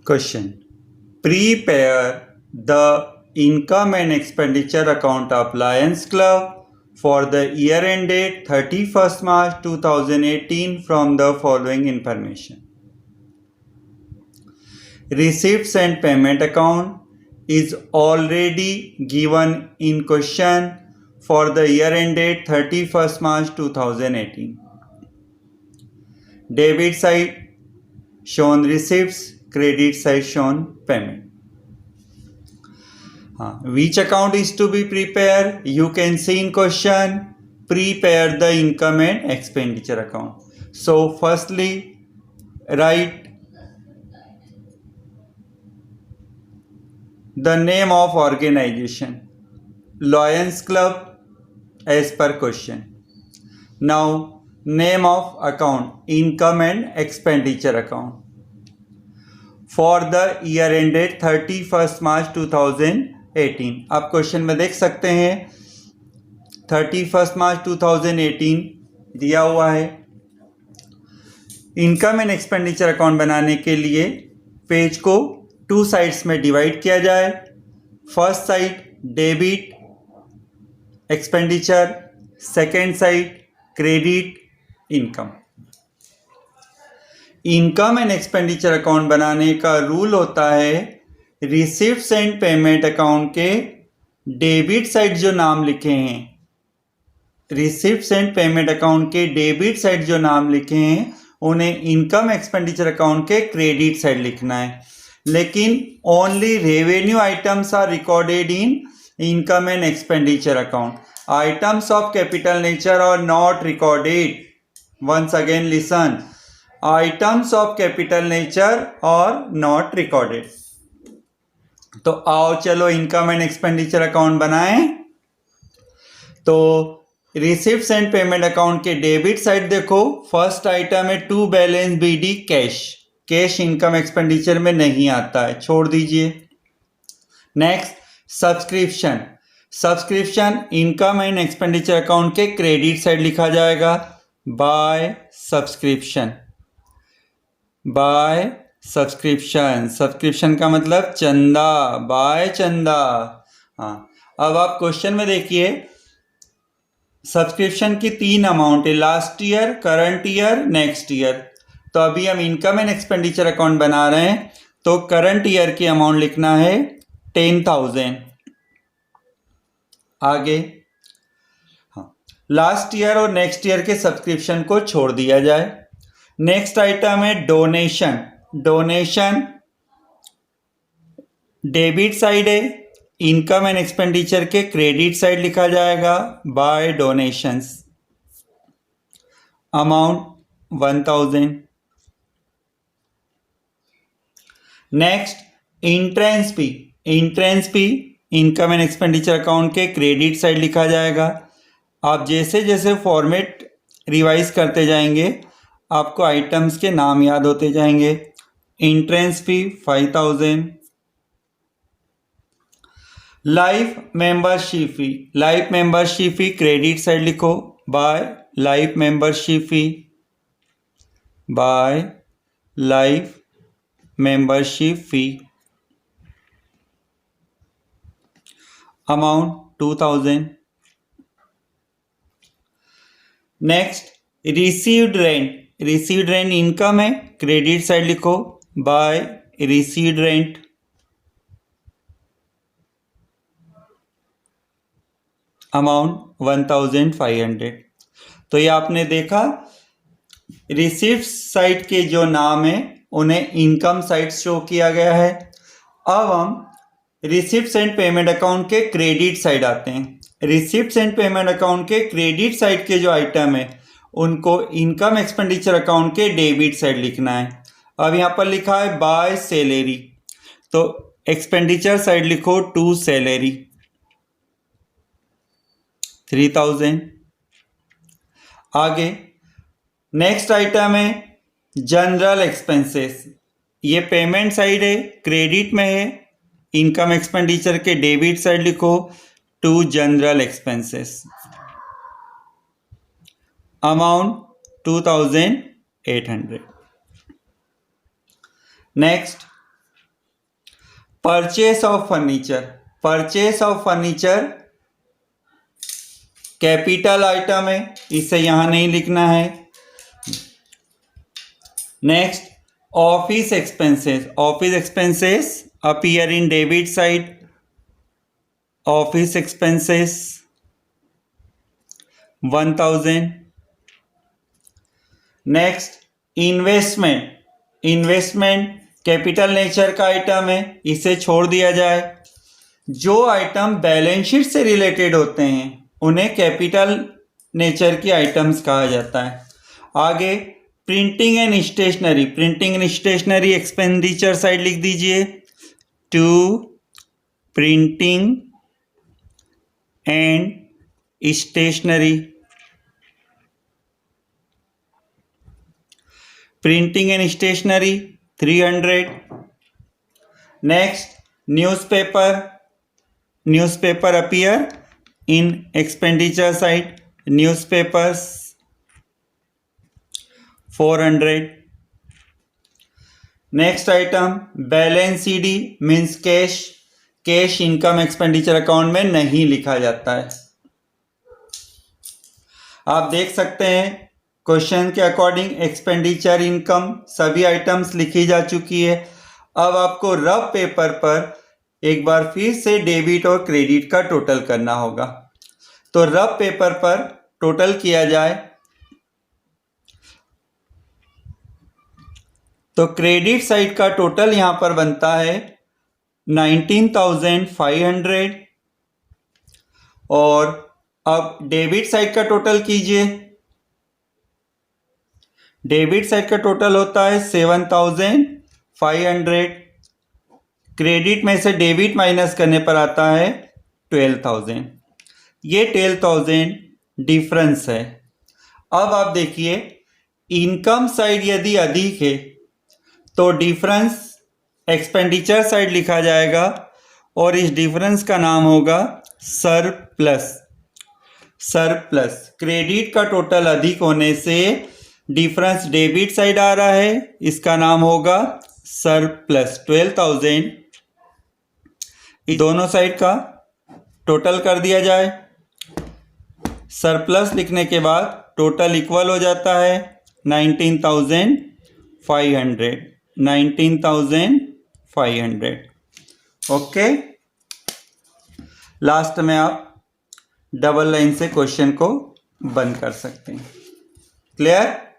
Question. Prepare the income and expenditure account of Lions Club for the year ended 31st March 2018 from the following information. Receipts and payment account is already given in question for the year ended 31st March 2018. Debit side shown receipts, credit side shown payment. Which account is to be prepared? You can see in question, prepare the income and expenditure account. So firstly, write the name of organization, Lions Club as per question. Now name of account, income and expenditure account for the year ended 31st March 2018. आप question में देख सकते हैं 31st मार्च 2018 दिया हुआ है। Income and expenditure account बनाने के लिए पेज को 2 साइड्स में डिवाइड किया जाए। First side debit expenditure, second side credit income. Income and expenditure account बनाने का रूल होता है रिसीप्ट्स एंड पेमेंट अकाउंट के डेबिट साइड जो नाम लिखे हैं, रिसीप्ट्स एंड पेमेंट अकाउंट के डेबिट साइड जो नाम लिखे हैं उन्हें इनकम एक्सपेंडिचर अकाउंट के क्रेडिट साइड लिखना है। लेकिन only revenue items are recorded in income and expenditure account. Items of capital nature are not recorded. Once again listen, items of capital nature are not recorded. तो आओ चलो income and expenditure account बनाएं। तो receipts and payment account के debit side देखो, first item है to balance BD cash. Cash income expenditure में नहीं आता है, छोड़ दीजिए। Next subscription, subscription income and expenditure account के क्रेडिट साइड लिखा जाएगा by subscription. By subscription, subscription का मतलब चंदा, बाय चंदा। हाँ, अब आप क्वेश्चन में देखिए सब्सक्रिप्शन की 3 अमाउंट है, last year, current year, next year. तो अभी हम इनकम एंड एक्सपेंडिचर अकाउंट बना रहे हैं तो करंट ईयर की अमाउंट लिखना है 10,000। आगे हाँ, लास्ट ईयर और नेक्स्ट ईयर के सब्सक्रिप्शन को छोड़ दिया जाए। नेक्स्ट आइटम है डोनेशन। डोनेशन डेबिट साइड है, इनकम एंड एक्सपेंडिचर के क्रेडिट साइड लिखा जाएगा by donations. Amount 1,000। Next entrance fee, entrance fee income and expenditure account के क्रेडिट साइड लिखा जाएगा। आप जैसे जैसे फॉर्मेट रिवाइज करते जाएंगे आपको आइटम्स के नाम याद होते जाएंगे। Entrance fee 5,000। Life membership fee, life membership fee credit side लिखो by life membership fee, by life membership fee. Amount 2,000। Next received rent, received rent income है, क्रेडिट साइड लिखो बाय रिसीव्ड रेंट। अमाउंट 1,500। तो ये आपने देखा receipt side के जो नाम है उन्हें इनकम साइड शो किया गया है। अब हम रिसिप्ट्स एंड पेमेंट अकाउंट के क्रेडिट साइड आते हैं। रिसिप्ट्स एंड पेमेंट अकाउंट के क्रेडिट साइड के जो आइटम है उनको इनकम एक्सपेंडिचर अकाउंट के डेबिट साइड लिखना है। अब यहाँ पर लिखा है बाय सैलरी, तो एक्सपेंडिचर साइड लिखो टू सैलरी 3,000। आगे नेक्स्ट आइटम है जनरल एक्सपेंसेस। ये पेमेंट साइड है, क्रेडिट में है, इनकम एक्सपेंडिचर के डेबिट साइड लिखो to general expenses. Amount 2,800। Next purchase of furniture, purchase of furniture capital item है, इसे यहां नहीं लिखना है। Next, office expenses, office expenses appear in debit side, office expenses 1000। Next, investment, investment capital nature का item है, इसे छोड़ दिया जाए। जो आइटम बैलेंस शीट से रिलेटेड होते हैं उन्हें कैपिटल नेचर की आइटम्स कहा जाता है। आगे, printing and stationery, printing and stationery expenditure side लिख दीजिए, to printing and stationery, printing and stationery 300। Next, newspaper, newspaper appear in expenditure side, newspapers 400। Next item, balance CD means cash, cash income expenditure account में नहीं लिखा जाता है। आप देख सकते हैं क्वेश्चन के अकॉर्डिंग एक्सपेंडिचर इनकम सभी आइटम्स लिखी जा चुकी है। अब आपको रफ पेपर पर एक बार फिर से डेबिट और क्रेडिट का टोटल करना होगा। तो रफ पेपर पर टोटल किया जाए तो क्रेडिट साइड का टोटल यहां पर बनता है 19,500 और अब डेबिट साइड का टोटल कीजिए। डेबिट साइड का टोटल होता है 7,500, क्रेडिट में से डेबिट माइनस करने पर आता है 12,000। ये 12,000 डिफरेंस है। अब आप देखिए इनकम साइड यदि अधिक है तो डिफरेंस एक्सपेंडिचर साइड लिखा जाएगा और इस डिफरेंस का नाम होगा सरप्लस। सरप्लस, क्रेडिट का टोटल अधिक होने से डिफरेंस डेबिट साइड आ रहा है, इसका नाम होगा सरप्लस। 12,000 दोनों साइड का टोटल कर दिया जाए। सरप्लस लिखने के बाद टोटल इक्वल हो जाता है 19,500, 19,500। ओके, लास्ट में आप डबल लाइन से क्वेश्चन को बंद कर सकते हैं। क्लियर?